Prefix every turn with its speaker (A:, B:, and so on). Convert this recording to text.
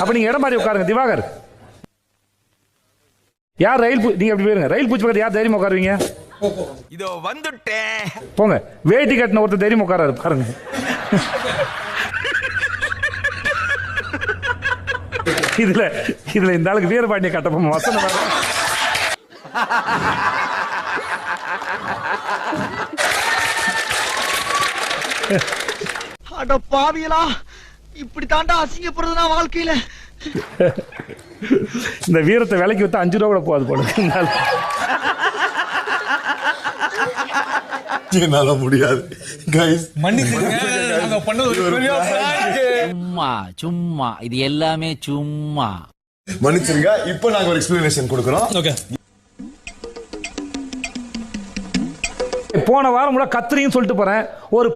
A: அப்ப நீங்க இடம் மாதிரி உட்காருங்க. திவாகர், யார் ரயில் நீங்க அப்படி போயிருங்க. ரயில் பூச்சி பக்கத்து யார் தைரியமா உட்காருவீங்க?
B: இதோ வந்துட்டேன்.
A: போங்க. வேட்டி கட்டின ஒருத்தர் தைரியமா உட்காராரு பாருங்க. இதுல இந்த ஆளுக்கு வீரபாண்டிய கட்டப்போம் வசனம்.
C: அட பாவியலா, இப்படி தாண்டா அசிங்கப்படுறதுனா வாழ்க்கையில.
A: இந்த வீரத்தை விலைக்கு வித்தா 5 ரூபா கூட போகாது போல.
D: என்னால முடியாது கைஸ்,
E: சும்மா சும்மா இது எல்லாமே சும்மா
D: மன்னிச்சிருங்க. இப்போ நாங்க ஒரு எக்ஸ்பிளனேஷன் கொடுக்குறோம்.
A: போன வாரம் கூட கத்திரின்னு சொல்லிட்டு போறேன். ஒரு